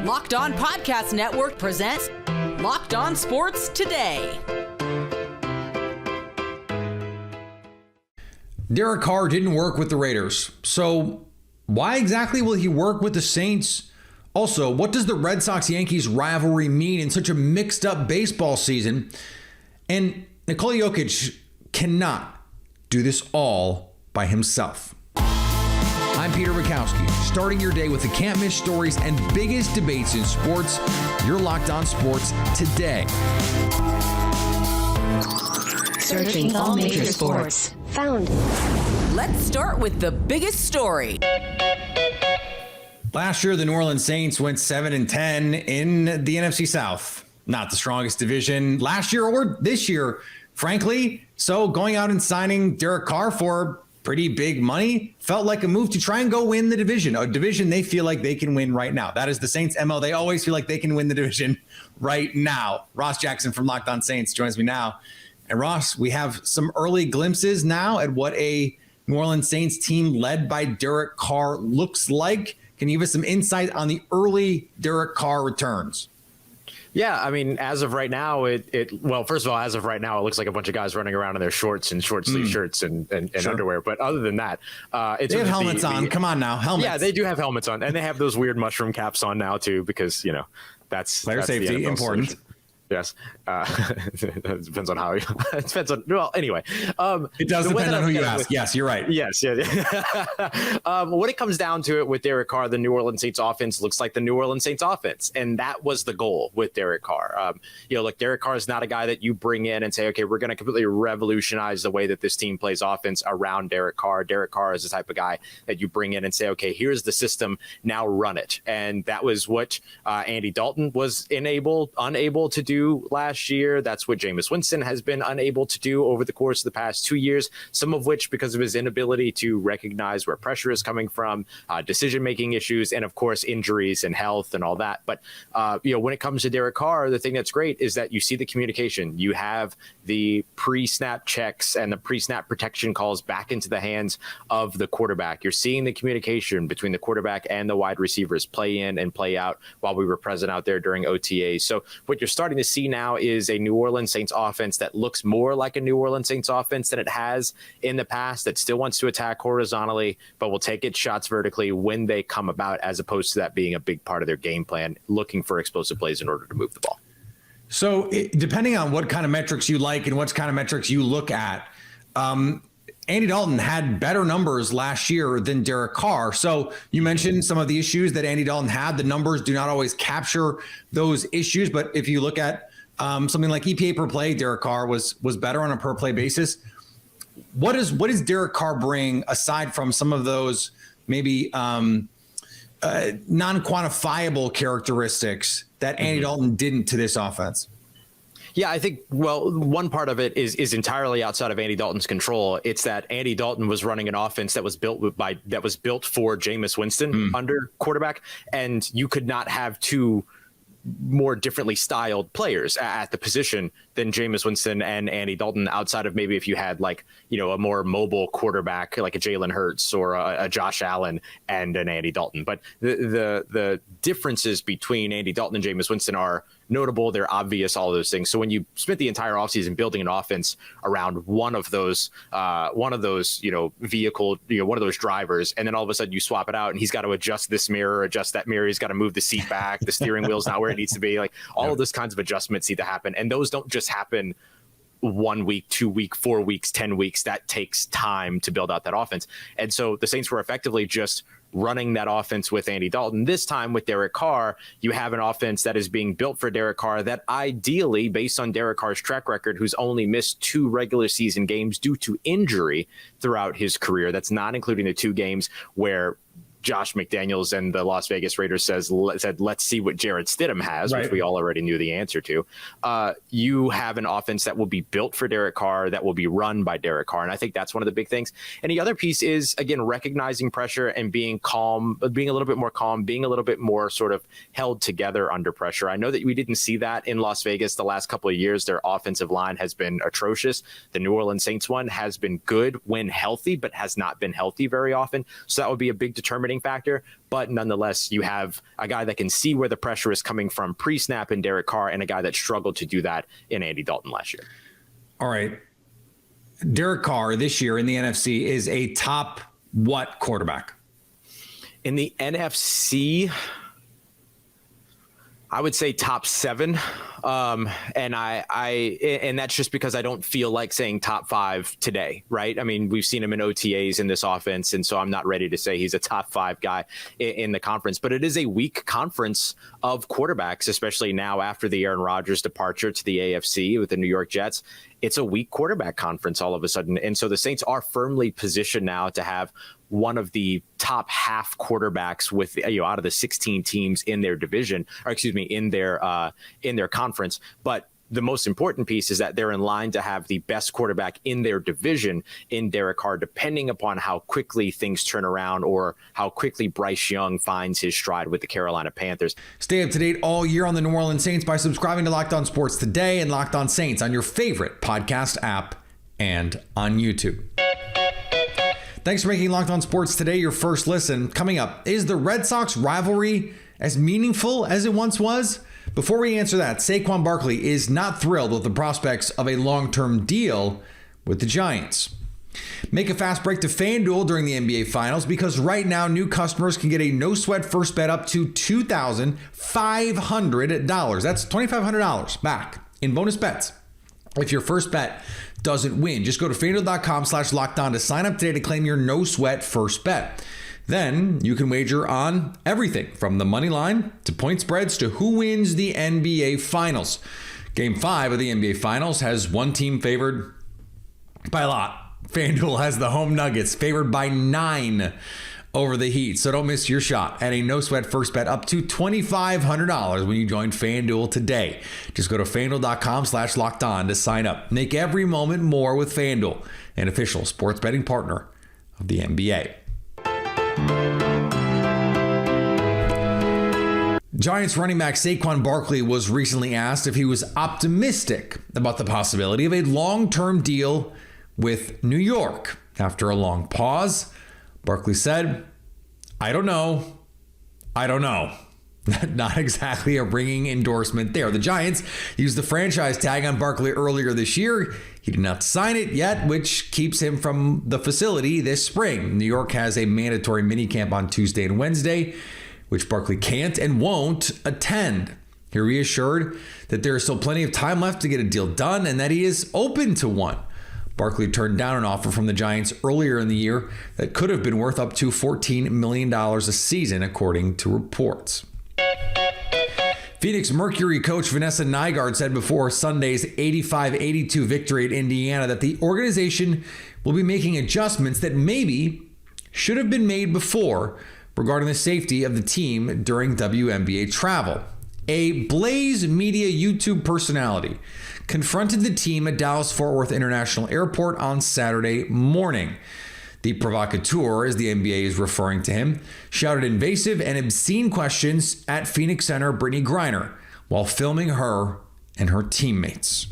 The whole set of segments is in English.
Locked On Podcast Network presents Locked On Sports Today. Derek Carr didn't work with the Raiders, so why exactly will he work with the Saints? Also, what does the Red Sox-Yankees rivalry mean in such a mixed-up baseball season? And Nikola Jokic cannot do this all by himself. I'm Peter Bukowski, starting your day with the can't-miss stories and biggest debates in sports. You're Locked On Sports Today. Searching all major sports. Found. Let's start with the biggest story. Last year, the New Orleans Saints went 7-10 in the NFC South. Not the strongest division last year or this year, frankly. So going out and signing Derek Carr for pretty big money felt like a move to try and go win the division, a division they feel like they can win right now. That is the Saints' MO. They always feel like they can win the division right now. Ross Jackson from Locked On Saints joins me now. And Ross, we have some early glimpses now at what a New Orleans Saints team led by Derek Carr looks like. Can you give us some insight on the early Derek Carr returns? Yeah, I mean, as of right now, well, first of all, as of right now, it looks like a bunch of guys running around in their shorts and short sleeve shirts and sure. Underwear. But other than that, they have helmets on. Come on now, helmets. Yeah, they do have helmets on, and they have those weird mushroom caps on now too, because that's player safety important. Solution. Yes. It depends on how it depends on. Well, anyway, it does depend on who you ask. Yes, you're right. Yes. Yeah. When it comes down to it with Derek Carr, the New Orleans Saints offense looks like the New Orleans Saints offense. And that was the goal with Derek Carr. Look, Derek Carr is not a guy that you bring in and say, okay, we're going to completely revolutionize the way that this team plays offense around Derek Carr. Derek Carr is the type of guy that you bring in and say, okay, here's the system, now run it. And that was what Andy Dalton was unable to do last year. That's what Jameis Winston has been unable to do over the course of the past 2 years, some of which because of his inability to recognize where pressure is coming from, decision-making issues, and of course, injuries and health and all that. But, when it comes to Derek Carr, the thing that's great is that you see the communication. You have the pre-snap checks and the pre-snap protection calls back into the hands of the quarterback. You're seeing the communication between the quarterback and the wide receivers play in and play out while we were present out there during OTAs. So what you're starting to see now is a New Orleans Saints offense that looks more like a New Orleans Saints offense than it has in the past, that still wants to attack horizontally, but will take its shots vertically when they come about, as opposed to that being a big part of their game plan, looking for explosive plays in order to move the ball. So depending on what kind of metrics you like and what kind of metrics you look at, Andy Dalton had better numbers last year than Derek Carr. So you mentioned some of the issues that Andy Dalton had. The numbers do not always capture those issues. But if you look at something like EPA per play, Derek Carr was better on a per play basis. What does Derek Carr bring aside from some of those maybe non-quantifiable characteristics that Andy Dalton didn't to this offense? Yeah, I think, well, one part of it is entirely outside of Andy Dalton's control. It's that Andy Dalton was running an offense that was built for Jameis Winston under quarterback, and you could not have two more differently styled players at the position than Jameis Winston and Andy Dalton, outside of maybe if you had a more mobile quarterback like a Jalen Hurts or a Josh Allen and an Andy Dalton. But the differences between Andy Dalton and Jameis Winston are notable. They're obvious, all of those things. So when you spent the entire offseason building an offense around one of those vehicle, one of those drivers, and then all of a sudden you swap it out and he's got to adjust this mirror, adjust that mirror. He's got to move the seat back. The steering wheel's not where it needs to be. All of those kinds of adjustments need to happen. And those don't just happen 1 week, 2 weeks, 4 weeks, 10 weeks. That takes time to build out that offense. And so the Saints were effectively just running that offense with Andy Dalton. This time with Derek Carr, you have an offense that is being built for Derek Carr that ideally, based on Derek Carr's track record, who's only missed 2 regular season games due to injury throughout his career. That's not including the 2 games where Josh McDaniels and the Las Vegas Raiders said, let's see what Jarrett Stidham has, right, which we all already knew the answer to. You have an offense that will be built for Derek Carr, that will be run by Derek Carr. And I think that's one of the big things. And the other piece is, again, recognizing pressure and being calm, being a little bit more calm, being a little bit more sort of held together under pressure. I know that we didn't see that in Las Vegas the last couple of years. Their offensive line has been atrocious. The New Orleans Saints one has been good when healthy, but has not been healthy very often. So that would be a big determining intimidating factor. But nonetheless, you have a guy that can see where the pressure is coming from pre-snap in Derek Carr, and a guy that struggled to do that in Andy Dalton last year. All right. Derek Carr this year in the NFC is a top what quarterback? In the NFC, I would say top 7. And and that's just because I don't feel like saying top 5 today, right? I mean, we've seen him in OTAs in this offense, and so I'm not ready to say he's a top 5 guy in the conference. But it is a weak conference of quarterbacks, especially now after the Aaron Rodgers departure to the AFC with the New York Jets. It's a weak quarterback conference all of a sudden. And so the Saints are firmly positioned now to have one of the top half quarterbacks with, out of the 16 teams in their division, or excuse me, in their conference. But the most important piece is that they're in line to have the best quarterback in their division in Derek Carr, depending upon how quickly things turn around or how quickly Bryce Young finds his stride with the Carolina Panthers. Stay up to date all year on the New Orleans Saints by subscribing to Locked On Sports Today and Locked On Saints on your favorite podcast app and on YouTube. Thanks for making Locked On Sports Today your first listen. Coming up, is the Red Sox rivalry as meaningful as it once was? Before we answer that, Saquon Barkley is not thrilled with the prospects of a long-term deal with the Giants. Make a fast break to FanDuel during the NBA Finals because right now new customers can get a no-sweat first bet up to $2,500. That's $2,500 back in bonus bets if your first bet doesn't win. Just go to FanDuel.com/lockedon to sign up today to claim your no-sweat first bet. Then you can wager on everything from the money line to point spreads to who wins the NBA Finals. Game 5 of the NBA Finals has one team favored by a lot. FanDuel has the home Nuggets favored by 9 over the Heat. So don't miss your shot at a no-sweat first bet up to $2,500 when you join FanDuel today. Just go to FanDuel.com/lockedon to sign up. Make every moment more with FanDuel, an official sports betting partner of the NBA. Giants running back Saquon Barkley was recently asked if he was optimistic about the possibility of a long-term deal with New York. After a long pause, Barkley said, I don't know. Not exactly a ringing endorsement there. The Giants used the franchise tag on Barkley earlier this year. He did not sign it yet, which keeps him from the facility this spring. New York has a mandatory minicamp on Tuesday and Wednesday, which Barkley can't and won't attend. He reassured that there is still plenty of time left to get a deal done and that he is open to one. Barkley turned down an offer from the Giants earlier in the year that could have been worth up to $14 million a season, according to reports. Phoenix Mercury coach Vanessa Nygaard said before Sunday's 85-82 victory at Indiana that the organization will be making adjustments that maybe should have been made before regarding the safety of the team during WNBA travel. A Blaze Media YouTube personality confronted the team at Dallas-Fort Worth International Airport on Saturday morning. The provocateur, as the NBA is referring to him, shouted invasive and obscene questions at Phoenix center Britney Griner while filming her and her teammates.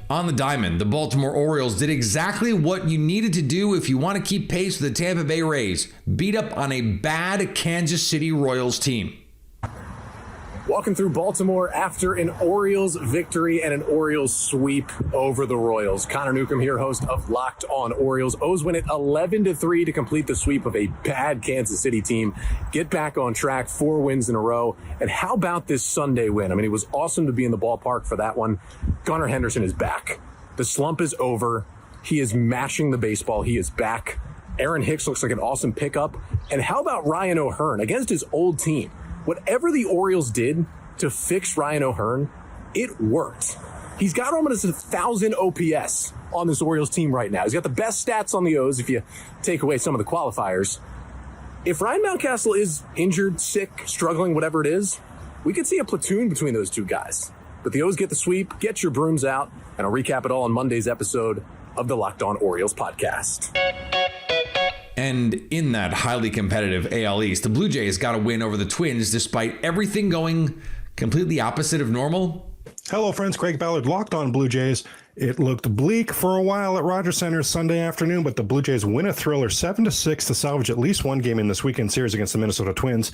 On the diamond, the Baltimore Orioles did exactly what you needed to do if you want to keep pace with the Tampa Bay Rays. Beat up on a bad Kansas City Royals team. Walking through Baltimore after an Orioles victory and an Orioles sweep over the Royals. Connor Newcomb here, host of Locked On Orioles. O's win it 11-3 to complete the sweep of a bad Kansas City team. Get back on track, 4 wins in a row. And how about this Sunday win? I mean, it was awesome to be in the ballpark for that one. Gunnar Henderson is back. The slump is over. He is mashing the baseball. He is back. Aaron Hicks looks like an awesome pickup. And how about Ryan O'Hearn against his old team? Whatever the Orioles did to fix Ryan O'Hearn, it worked. He's got almost 1,000 OPS on this Orioles team right now. He's got the best stats on the O's if you take away some of the qualifiers. If Ryan Mountcastle is injured, sick, struggling, whatever it is, we could see a platoon between those two guys. But the O's get the sweep, get your brooms out, and I'll recap it all on Monday's episode of the Locked On Orioles podcast. And in that highly competitive AL East, the Blue Jays got a win over the Twins despite everything going completely opposite of normal. Hello, friends. Craig Ballard, Locked On Blue Jays. It looked bleak for a while at Rogers Center Sunday afternoon, but the Blue Jays win a thriller 7-6 to salvage at least one game in this weekend series against the Minnesota Twins.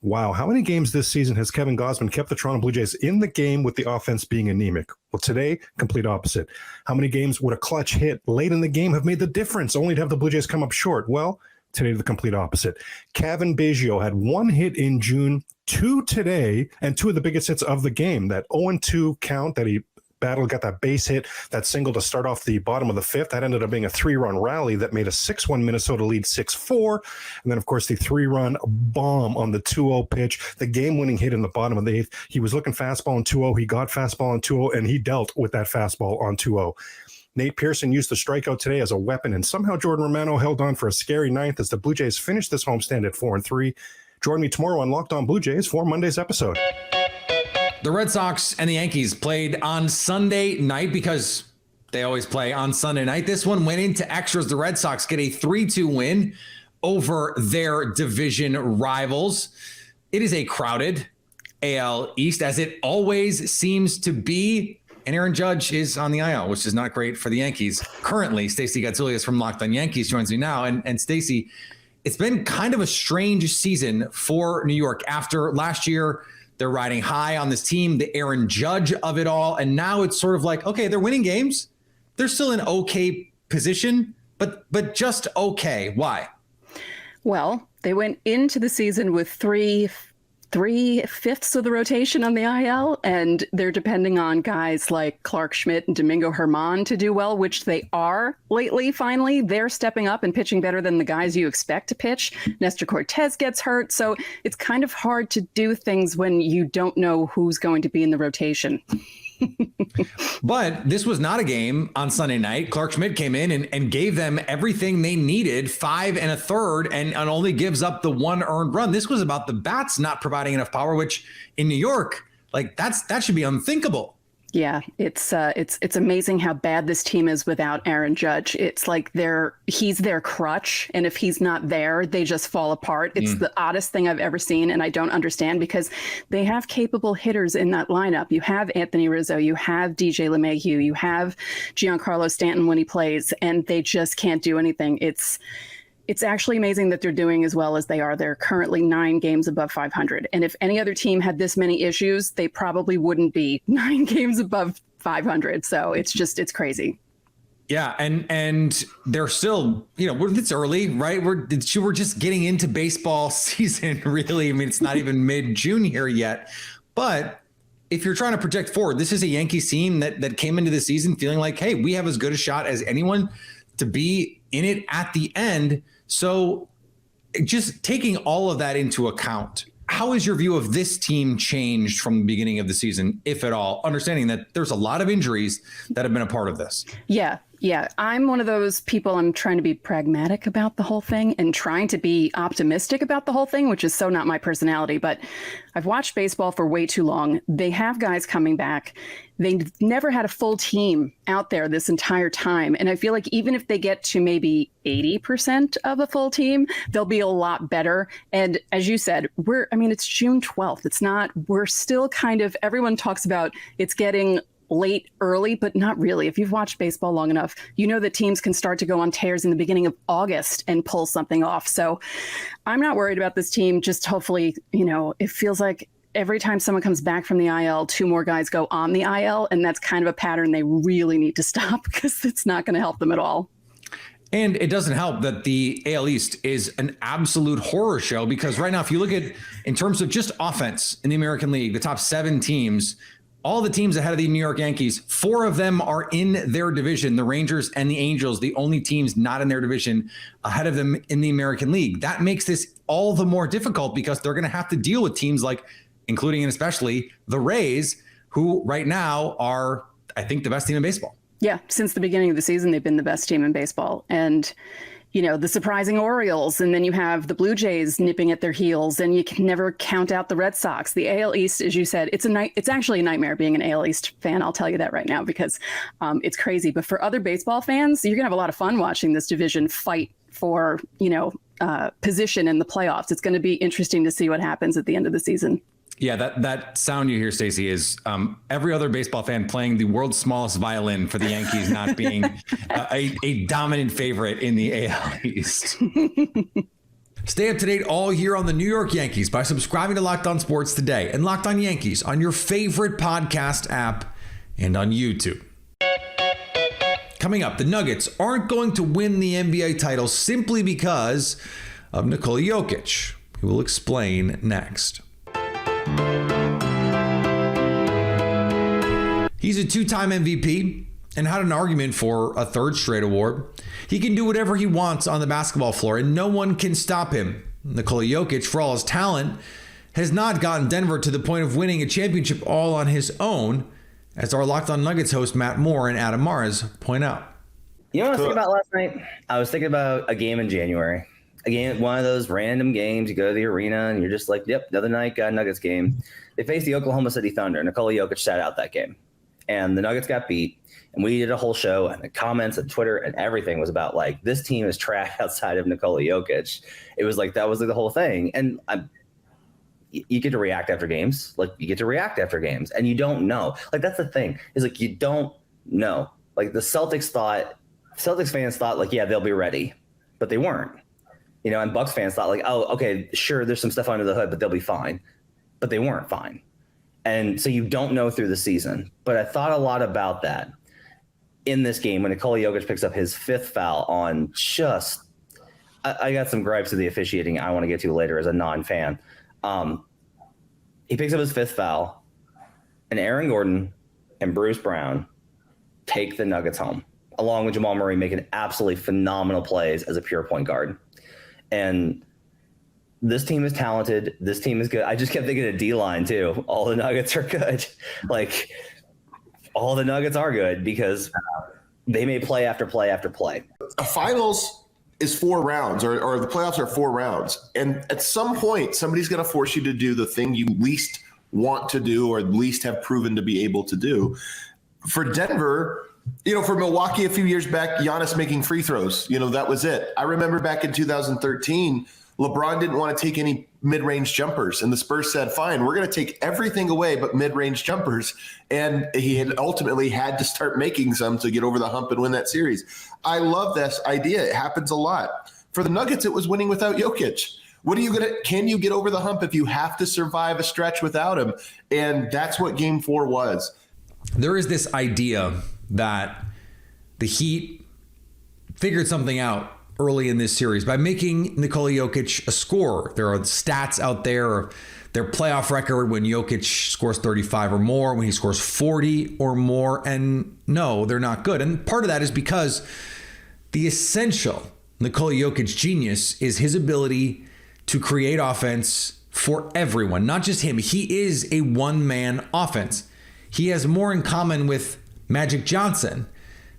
Wow, how many games this season has Kevin Gausman kept the Toronto Blue Jays in the game with the offense being anemic? Well, today, complete opposite. How many games would a clutch hit late in the game have made the difference, only to have the Blue Jays come up short? Well, today, the complete opposite. Kevin Biggio had one hit in June, two today, and two of the biggest hits of the game. That 0-2 count that he got that base hit, that single to start off the bottom of the fifth. That ended up being a 3-run rally that made a 6-1 Minnesota lead 6-4. And then, of course, the 3-run bomb on the 2-0 pitch, the game-winning hit in the bottom of the eighth. He was looking fastball on 2-0. He got fastball on 2-0, and he dealt with that fastball on 2-0. Nate Pearson used the strikeout today as a weapon, and somehow Jordan Romano held on for a scary ninth as the Blue Jays finished this homestand at 4-3. Join me tomorrow on Locked On Blue Jays for Monday's episode. The Red Sox and the Yankees played on Sunday night because they always play on Sunday night. This one went into extras. The Red Sox get a 3-2 win over their division rivals. It is a crowded AL East, as it always seems to be. And Aaron Judge is on the IL, which is not great for the Yankees. Currently, Stacey Gotsulias from Locked On Yankees joins me now. And Stacey, it's been kind of a strange season for New York. After last year, they're riding high on this team, the Aaron Judge of it all. And now it's sort of like, okay, they're winning games. They're still in okay position, but just okay. Why? Well, they went into the season with three-fifths of the rotation on the IL, and they're depending on guys like Clark Schmidt and Domingo Germán to do well, which they are lately. Finally, they're stepping up and pitching better than the guys you expect to pitch. Nestor Cortez gets hurt, so it's kind of hard to do things when you don't know who's going to be in the rotation. But this was not a game on Sunday night. Clark Schmidt came in and gave them everything they needed, 5 1/3, and only gives up the 1 earned run. This was about the bats not providing enough power, which in New York, like that should be unthinkable. Yeah, it's amazing how bad this team is without Aaron Judge. It's like he's their crutch, and if he's not there, they just fall apart. It's the oddest thing I've ever seen, and I don't understand because they have capable hitters in that lineup. You have Anthony Rizzo, you have DJ LeMahieu, you have Giancarlo Stanton when he plays, and they just can't do anything. It's actually amazing that they're doing as well as they are. They're currently 9 games above 500. And if any other team had this many issues, they probably wouldn't be 9 games above 500. So it's crazy. Yeah. And they're still, it's early, right? We're just getting into baseball season, really. I mean, it's not even mid-June here yet. But if you're trying to project forward, this is a Yankees team that came into the season feeling like, hey, we have as good a shot as anyone to be in it at the end. So just taking all of that into account, how is your view of this team changed from the beginning of the season, if at all, understanding that there's a lot of injuries that have been a part of this? Yeah. I'm one of those people, I'm trying to be pragmatic about the whole thing and trying to be optimistic about the whole thing, which is so not my personality. But I've watched baseball for way too long. They have guys coming back. They've never had a full team out there this entire time. And I feel like even if they get to maybe 80% of a full team, they'll be a lot better. And as you said, it's June 12th. We're still kind of, everyone talks about it's getting late early, but not really. If you've watched baseball long enough, you know that teams can start to go on tears in the beginning of August and pull something off. So I'm not worried about this team. Just hopefully, it feels like every time someone comes back from the IL, 2 more guys go on the IL. And that's kind of a pattern they really need to stop because it's not going to help them at all. And it doesn't help that the AL East is an absolute horror show, because right now, if you look at in terms of just offense in the American League, the top 7 teams, all the teams ahead of the New York Yankees, 4 of them are in their division, the Rangers and the Angels, the only teams not in their division ahead of them in the American League. That makes this all the more difficult because they're going to have to deal with teams like, including and especially the Rays, who right now are, I think, the best team in baseball. Yeah, since the beginning of the season, they've been the best team in baseball. And the surprising Orioles, and then you have the Blue Jays nipping at their heels, and you can never count out the Red Sox. The AL East, as you said, it's actually a nightmare being an AL East fan. I'll tell you that right now because it's crazy. But for other baseball fans, you're gonna have a lot of fun watching this division fight for position in the playoffs. It's going to be interesting to see what happens at the end of the season. Yeah, that sound you hear, Stacey, is every other baseball fan playing the world's smallest violin for the Yankees not being a dominant favorite in the AL East. Stay up to date all year on the New York Yankees by subscribing to Locked On Sports today and Locked On Yankees on your favorite podcast app and on YouTube. Coming up, the Nuggets aren't going to win the NBA title simply because of Nikola Jokic. We will explain next. He's a two-time MVP and had an argument for a third straight award. He can do whatever he wants on the basketball floor, and no one can stop him. Nikola Jokic, for all his talent, has not gotten Denver to the point of winning a championship all on his own, as our Locked On Nuggets host Matt Moore and Adam Mars point out. You know what I was thinking about last night? I was thinking about a game in January. Again, one of those random games. You go to the arena and you're just like, yep, another night, got a Nuggets game. They faced the Oklahoma City Thunder. Nikola Jokic sat out that game. And the Nuggets got beat. And we did a whole show, and the comments and Twitter and everything was about, like, this team is trash outside of Nikola Jokic. It was like, that was like the whole thing. And you get to react after games. Like, you get to react after games. And you don't know. Like, that's the thing. Is like, you don't know. Like, the Celtics fans thought, like, yeah, they'll be ready. But they weren't. You know, and Bucks fans thought, like, oh, okay, sure, there's some stuff under the hood, but they'll be fine. But they weren't fine. And so you don't know through the season. But I thought a lot about that in this game when Nikola Jokic picks up his fifth foul on just – I got some gripes of the officiating I want to get to later as a non-fan. He picks up his fifth foul, and Aaron Gordon and Bruce Brown take the Nuggets home, along with Jamal Murray making absolutely phenomenal plays as a pure point guard. And this team is talented. This team is good. I just kept thinking of D-line too. All the Nuggets are good. Like, all the Nuggets are good because they made play after play after play. A finals is 4 rounds, or the playoffs are 4 rounds. And at some point, somebody's going to force you to do the thing you least want to do or at least have proven to be able to do. For Denver, you know, for Milwaukee a few years back, Giannis making free throws, you know, that was it. I remember back in 2013, LeBron didn't want to take any mid-range jumpers, and the Spurs said, fine, we're going to take everything away but mid-range jumpers. And he had ultimately had to start making some to get over the hump and win that series. I love this idea. It happens a lot. For the Nuggets, it was winning without Jokic. Can you get over the hump if you have to survive a stretch without him? And that's what game 4 was. There is this idea that the Heat figured something out early in this series by making Nikola Jokic a scorer. There are stats out there, their playoff record when Jokic scores 35 or more, when he scores 40 or more, and no, they're not good. And part of that is because the essential Nikola Jokic genius is his ability to create offense for everyone, not just him. He is a one-man offense. He has more in common with Magic Johnson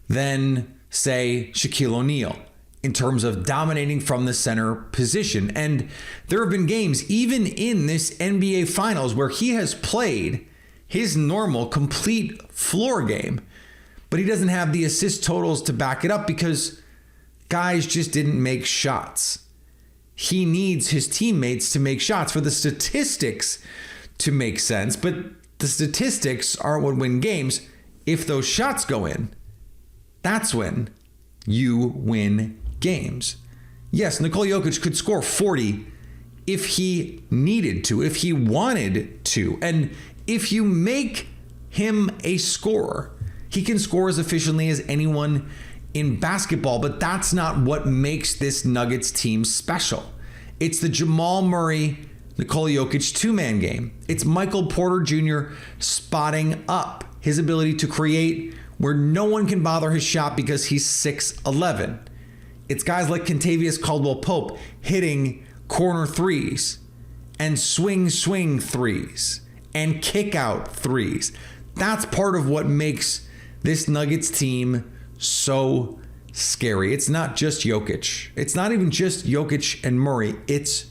than, say, Shaquille O'Neal in terms of dominating from the center position. And there have been games, even in this NBA Finals, where he has played his normal complete floor game, but he doesn't have the assist totals to back it up because guys just didn't make shots. He needs his teammates to make shots for the statistics to make sense, but the statistics aren't what win games. If those shots go in, that's when you win games. Yes, Nikola Jokic could score 40 if he needed to, if he wanted to. And if you make him a scorer, he can score as efficiently as anyone in basketball, but that's not what makes this Nuggets team special. It's the Jamal Murray, Nikola Jokic two-man game. It's Michael Porter Jr. spotting up, his ability to create where no one can bother his shot because he's 6'11". It's guys like Kentavious Caldwell-Pope hitting corner threes and swing threes and kick out threes. That's part of what makes this Nuggets team so scary. It's not just Jokic. It's not even just Jokic and Murray. It's